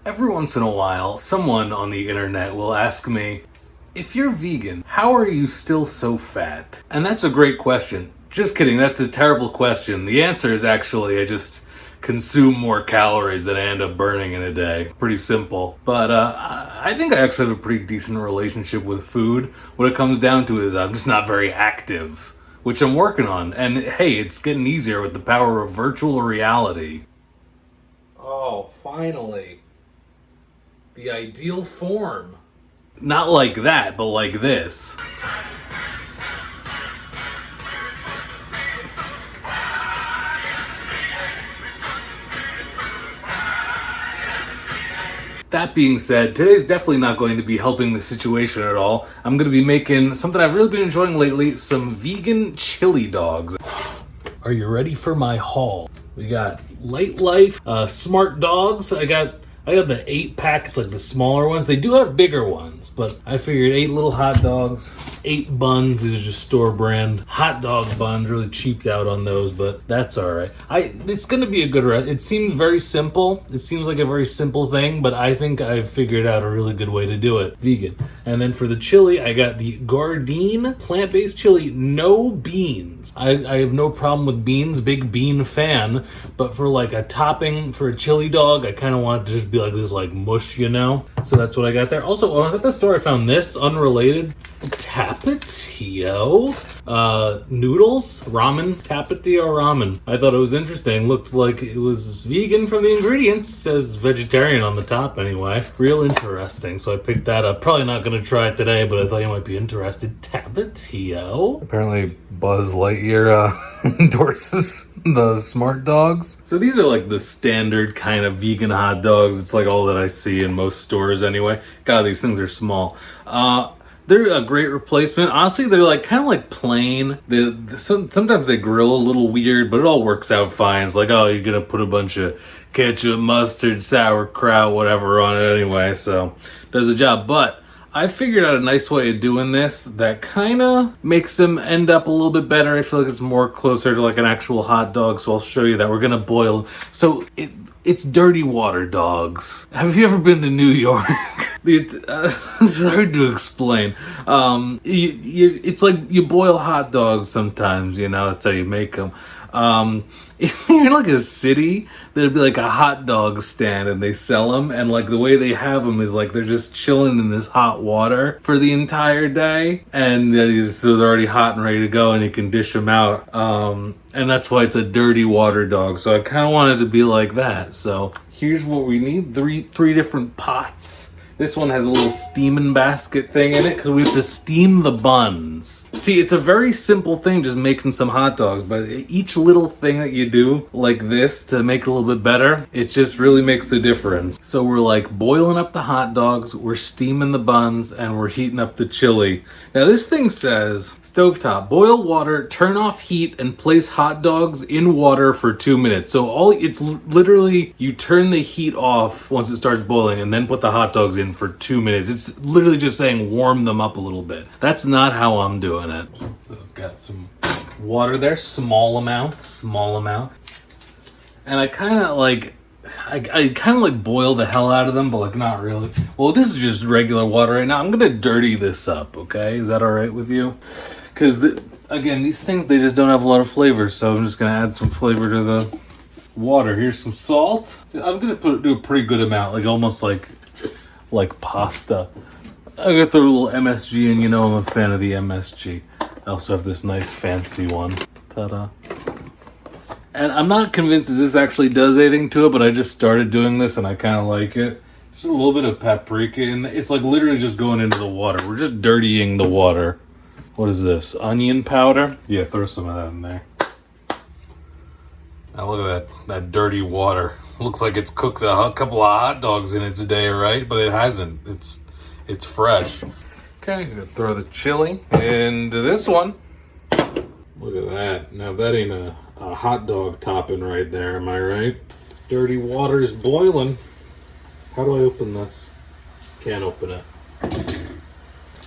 Every once in a while, someone on the internet will ask me, if you're vegan, how are you still so fat? And that's a great question. Just kidding, that's a terrible question. The answer is actually I just consume more calories than I end up burning in a day. Pretty simple. But I think I actually have a pretty decent relationship with food. What it comes down to is I'm just not very active, which I'm working on. And hey, it's getting easier with the power of virtual reality. Oh, finally. The ideal form. Not like that, but like this. That being said, today's definitely not going to be helping the situation at all. I'm going to be making something I've really been enjoying lately, some vegan chili dogs. Are you ready for my haul? We got Light Life, Smart Dogs. I got the 8-pack, it's like the smaller ones. They do have bigger ones, but I figured 8 little hot dogs, 8 buns. These are just store brand hot dog buns. Really cheaped out on those, but that's all right. It's gonna be a good It seems very simple. It seems like a very simple thing, but I think I've figured out a really good way to do it. Vegan. And then for the chili, I got the Gardein plant-based chili, no beans. I have no problem with beans, big bean fan, but for like a topping for a chili dog, I kind of want it to just be like this like mush, you know? So that's what I got there. Also, when I was at the store, I found this unrelated Tapatio noodles, ramen, Tapatio ramen. I thought it was interesting. Looked like it was vegan from the ingredients. It says vegetarian on the top anyway. Real interesting. So I picked that up. Probably not going to try it today, but I thought you might be interested. Tapatio. Apparently Buzz Lightyear endorses the Smart Dogs. So these are like the standard kind of vegan hot dogs. It's like all that I see in most stores anyway. God, these things are small. They're a great replacement. Honestly, they're like kind of like plain. Sometimes they grill a little weird, but it all works out fine. It's like, oh, you're gonna put a bunch of ketchup, mustard, sauerkraut, whatever on it anyway, so does the job. But I figured out a nice way of doing this that kind of makes them end up a little bit better. I feel like it's more closer to like an actual hot dog, so I'll show you that. We're gonna boil. So it's dirty water dogs. Have you ever been to New York? It's hard to explain. It's like you boil hot dogs sometimes, you know, that's how you make them. If you're in like a city, there'd be like a hot dog stand and they sell them, and like the way they have them is like they're just chilling in this hot water for the entire day, and so they're already hot and ready to go, and you can dish them out. And that's why it's a dirty water dog. So I kind of wanted to be like that. So here's what we need: three different pots. This one has a little steaming basket thing in it because we have to steam the buns. See, it's a very simple thing, just making some hot dogs, but each little thing that you do like this to make it a little bit better, it just really makes a difference. So we're like boiling up the hot dogs, we're steaming the buns, and we're heating up the chili. Now this thing says, stovetop, boil water, turn off heat, and place hot dogs in water for 2 minutes. So it's literally, you turn the heat off once it starts boiling and then put the hot dogs in for 2 minutes. It's literally just saying warm them up a little bit. That's not how I'm doing it. So I've got some water there, small amount. And I kind of like, I kind of like boil the hell out of them, but like not really. Well, this is just regular water right now. I'm gonna dirty this up, okay? Is that all right with you? Because again, these things, they just don't have a lot of flavor, so I'm just gonna add some flavor to the water. Here's some salt. I'm gonna do a pretty good amount, like almost like pasta. I'm gonna throw a little MSG in. You know I'm a fan of the MSG. I also have this nice fancy one. Ta-da. And I'm not convinced that this actually does anything to it, but I just started doing this and I kind of like it. Just a little bit of paprika, and it's like literally just going into the water. We're just dirtying the water. What is this? Onion powder? Yeah, throw some of that in there. Now look at that dirty water. Looks like it's cooked a couple of hot dogs in its day, right? But it hasn't. It's fresh. Okay, I'm gonna throw the chili into this one. Look at that. Now that ain't a hot dog topping right there, am I right? Dirty water is boiling. How do I open this? Can't open it.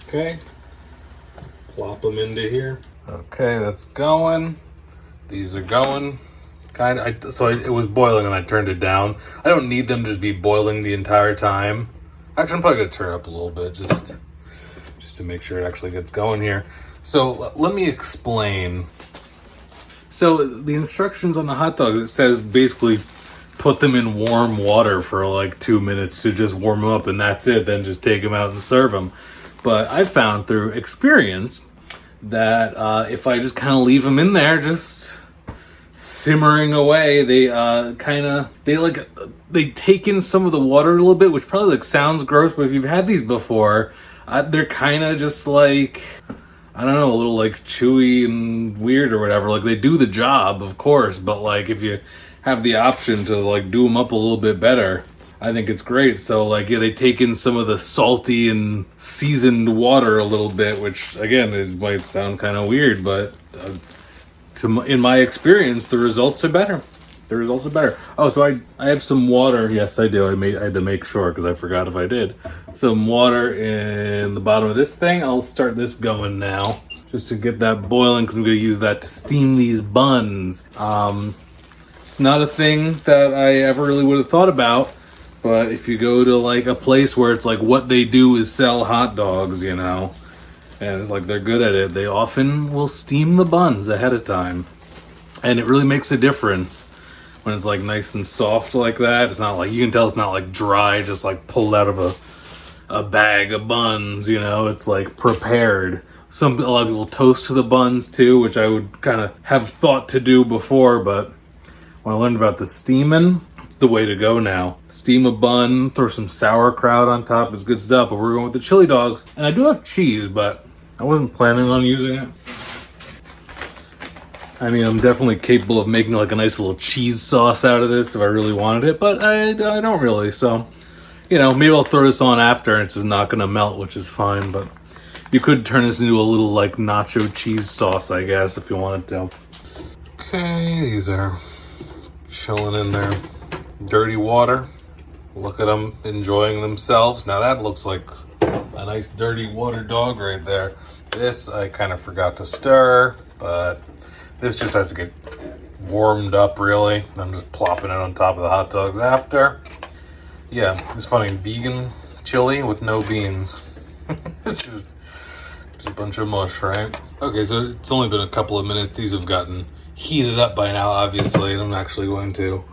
Okay. Plop them into here. Okay, that's going. These are going. It was boiling and I turned it down. I don't need them to just be boiling the entire time. Actually, I'm probably gonna turn it up a little bit just to make sure it actually gets going here. So let me explain. So the instructions on the hot dog, it says basically put them in warm water for like 2 minutes to just warm them up, and that's it. Then just take them out and serve them. But I found through experience that if I just kind of leave them in there, just simmering away, they take in some of the water a little bit, which probably like sounds gross, but if you've had these before, they're kind of just like, I don't know, a little like chewy and weird or whatever. Like they do the job, of course, but like if you have the option to like do them up a little bit better, I think it's great. So like, yeah, they take in some of the salty and seasoned water a little bit, which again, it might sound kind of weird, but in my experience, the results are better. The results are better. Oh, so I have some water. Yes, I do. I had to make sure because I forgot if I did. Some water in the bottom of this thing. I'll start this going now just to get that boiling because I'm going to use that to steam these buns. It's not a thing that I ever really would have thought about, but if you go to like a place where it's like what they do is sell hot dogs, you know, and like they're good at it, they often will steam the buns ahead of time. And it really makes a difference when it's like nice and soft like that. It's not like, you can tell it's not like dry, just like pulled out of a bag of buns, you know, it's like prepared. A lot of people toast the buns too, which I would kind of have thought to do before, but when I learned about the steaming, it's the way to go now. Steam a bun, throw some sauerkraut on top, it's good stuff, but we're going with the chili dogs. And I do have cheese, but I wasn't planning on using it. I mean, I'm definitely capable of making like a nice little cheese sauce out of this if I really wanted it, but I don't really. So, you know, maybe I'll throw this on after and it's just not going to melt, which is fine. But you could turn this into a little like nacho cheese sauce, I guess, if you wanted to. Okay, these are chilling in their dirty water. Look at them enjoying themselves. Now that looks like a nice dirty water dog right there. This I kind of forgot to stir, but this just has to get warmed up, really. I'm just plopping it on top of the hot dogs after. Yeah, it's funny, vegan chili with no beans. It's just a bunch of mush, right? Okay, so it's only been a couple of minutes. These have gotten heated up by now, obviously, and I'm actually going to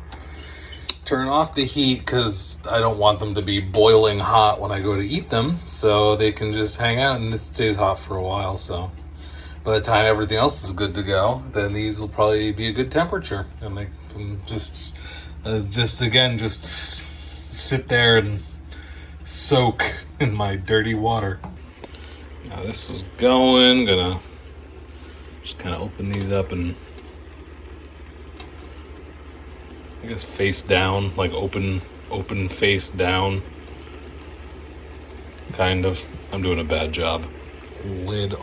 turn off the heat because I don't want them to be boiling hot when I go to eat them, so they can just hang out, and this stays hot for a while, so by the time everything else is good to go, then these will probably be a good temperature, and they can just sit there and soak in my dirty water. Now this is going, gonna just kind of open these up and I guess face down, like open face down, kind of. I'm doing a bad job. Lid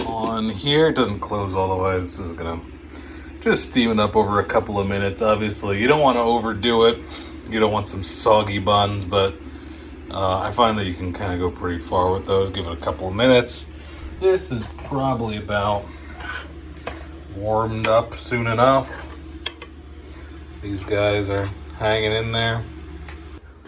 on here. It doesn't close all the way. This is gonna just steam it up over a couple of minutes. Obviously, you don't want to overdo it. You don't want some soggy buns, but I find that you can kind of go pretty far with those. Give it a couple of minutes. This is probably about warmed up soon enough. These guys are hanging in there.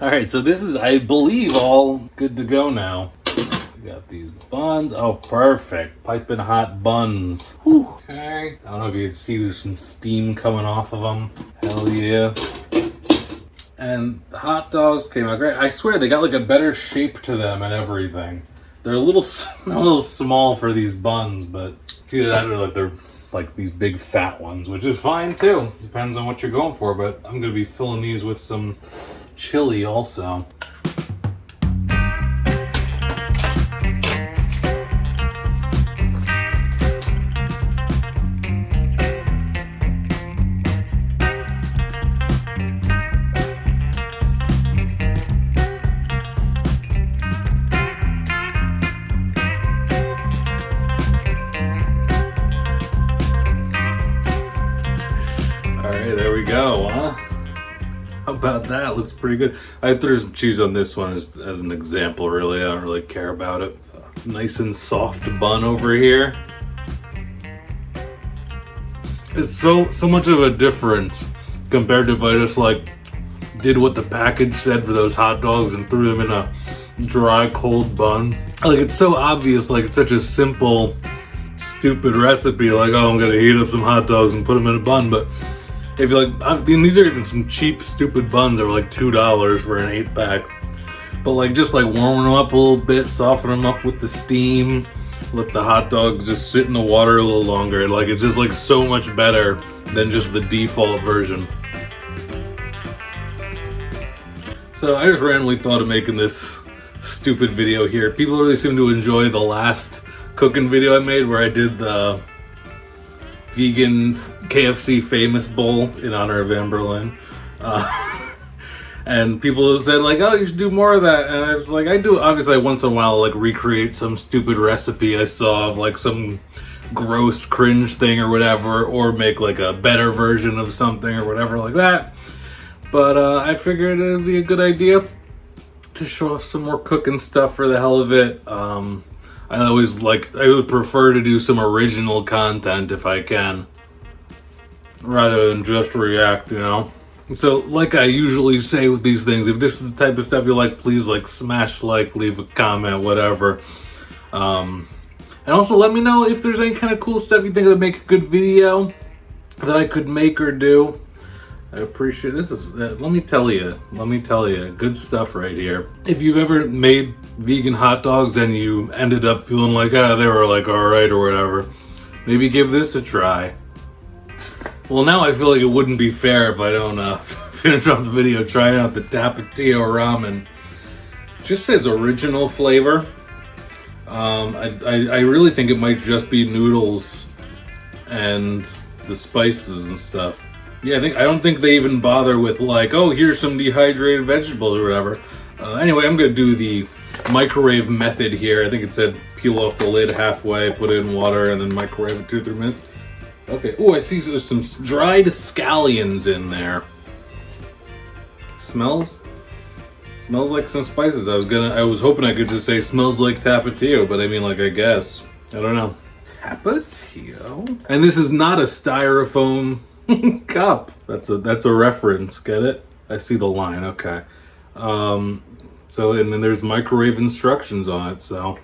All right, so this is, I believe, all good to go now. We got these buns. Oh, perfect. Piping hot buns. Whew. Okay. I don't know if you can see there's some steam coming off of them. Hell yeah. And the hot dogs came out great. I swear they got like a better shape to them and everything. They're a little small for these buns, but it's either that or like they're like these big fat ones, which is fine too. Depends on what you're going for, but I'm gonna be filling these with some chili also. There we go, huh? How about that? Looks pretty good. I threw some cheese on this one as an example, really. I don't really care about it. Nice and soft bun over here. It's so much of a difference compared to if I just like did what the package said for those hot dogs and threw them in a dry, cold bun. Like, it's so obvious, like, it's such a simple, stupid recipe, like, oh, I'm gonna heat up some hot dogs and put them in a bun, but if you're like, I mean, these are even some cheap, stupid buns that were like $2 for an 8-pack. But like, just like warming them up a little bit, soften them up with the steam, let the hot dog just sit in the water a little longer. Like, it's just like so much better than just the default version. So I just randomly thought of making this stupid video here. People really seem to enjoy the last cooking video I made where I did the vegan KFC famous bowl in honor of Anne Boleyn. And people said like, oh, you should do more of that. And I was like, I do obviously once in a while like recreate some stupid recipe I saw of like some gross cringe thing or whatever, or make like a better version of something or whatever like that. But I figured it would be a good idea to show off some more cooking stuff for the hell of it. I would prefer to do some original content if I can, rather than just react, you know? So, like I usually say with these things, if this is the type of stuff you like, please like smash like, leave a comment, whatever. And also let me know if there's any kind of cool stuff you think would make a good video that I could make or do. I appreciate this. Let me tell you, good stuff right here. If you've ever made vegan hot dogs and you ended up feeling like, they were like all right or whatever, maybe give this a try. Well, now I feel like it wouldn't be fair if I don't finish off the video trying out the Tapatio ramen. It just says original flavor. I really think it might just be noodles and the spices and stuff. Yeah, I don't think they even bother with like, oh, here's some dehydrated vegetables or whatever. Anyway, I'm gonna do the microwave method here. I think it said peel off the lid halfway, put it in water, and then microwave it 2-3 minutes. Okay. Oh, I see there's some dried scallions in there. Smells like some spices. I was hoping I could just say smells like Tapatio, but I mean, like, I guess. I don't know. Tapatio? And this is not a styrofoam cup. That's a reference. Get it? I see the line. Okay. So, and then there's microwave instructions on it, so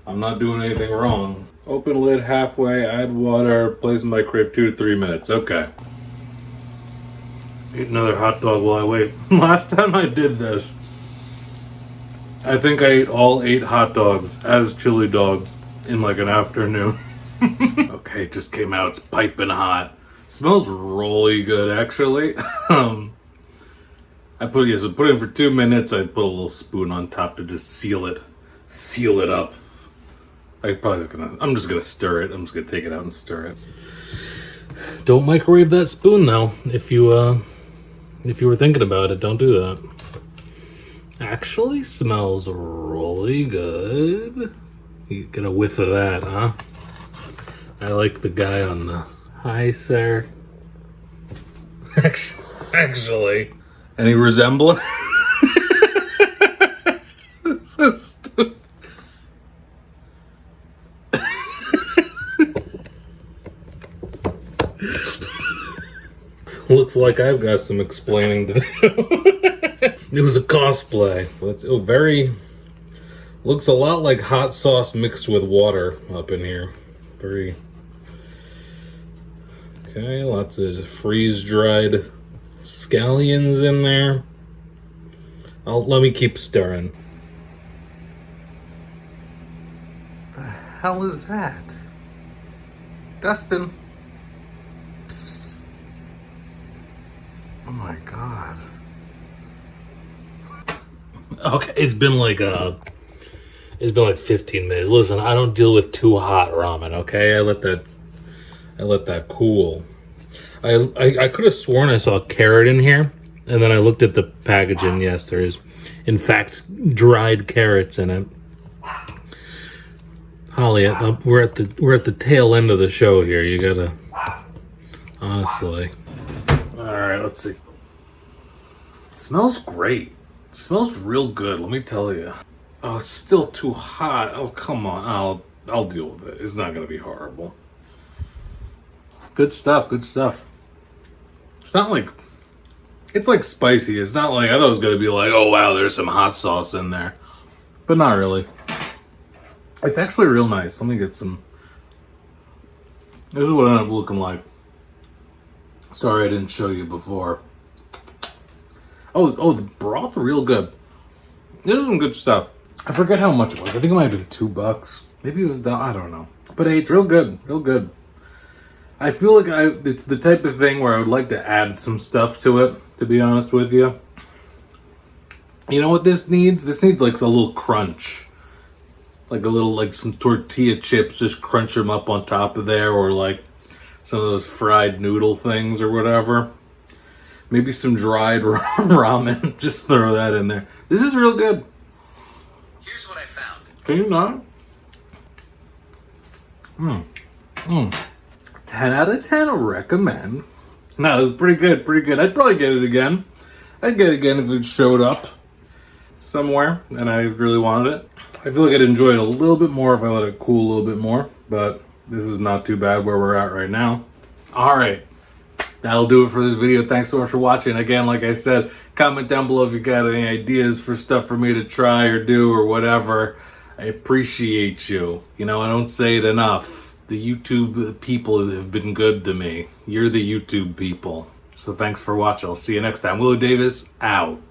I'm not doing anything wrong. Open lid halfway, add water, place in microwave 2 to 3 minutes. Okay. Eat another hot dog while I wait. Last time I did this, I think I ate all 8 hot dogs as chili dogs in like an afternoon. Okay, it just came out. It's piping hot. Smells really good, actually. I put it in for 2 minutes. I put a little spoon on top to just seal it up. I'm just gonna stir it. I'm just gonna take it out and stir it. Don't microwave that spoon though. If you were thinking about it, don't do that. Actually smells really good. You get a whiff of that, huh? I like the guy on the... Hi, sir. Actually. Any resemblance? So stupid. Looks like I've got some explaining to do. It was a cosplay. Looks a lot like hot sauce mixed with water up in here. Okay, lots of freeze-dried scallions in there. Let me keep stirring. The hell is that? Dustin. Psst, psst, psst. Oh my god. Okay, it's been like 15 minutes. Listen, I don't deal with too hot ramen, okay? I let that cool. I could have sworn I saw a carrot in here, and then I looked at the packaging. Yes, there is, in fact, dried carrots in it. Holly, we're at the tail end of the show here. You gotta, honestly. All right, let's see. It smells great. It smells real good. Let me tell you. Oh, it's still too hot. Oh, come on. I'll deal with it. It's not gonna be horrible. Good stuff. Good stuff. It's not like, it's like spicy. It's not like, I thought it was going to be like, oh wow, there's some hot sauce in there. But not really. It's actually real nice. Let me get some. This is what it ended up looking like. Sorry I didn't show you before. Oh, the broth real good. This is some good stuff. I forget how much it was. I think it might have been $2. Maybe it was, I don't know. But hey, it's real good. Real good. I feel like it's the type of thing where I would like to add some stuff to it, to be honest with you. You know what this needs? This needs like a little crunch. Like a little, like some tortilla chips, just crunch them up on top of there, or like some of those fried noodle things or whatever. Maybe some dried ramen, just throw that in there. This is real good. Here's what I found. Can you not? 10 out of 10, recommend. No, it was pretty good, pretty good. I'd probably get it again. I'd get it again if it showed up somewhere and I really wanted it. I feel like I'd enjoy it a little bit more if I let it cool a little bit more, but this is not too bad where we're at right now. All right, that'll do it for this video. Thanks so much for watching. Again, like I said, comment down below if you got any ideas for stuff for me to try or do or whatever. I appreciate you. You know, I don't say it enough. The YouTube people have been good to me. You're the YouTube people. So thanks for watching. I'll see you next time. WiLLo Davis, out.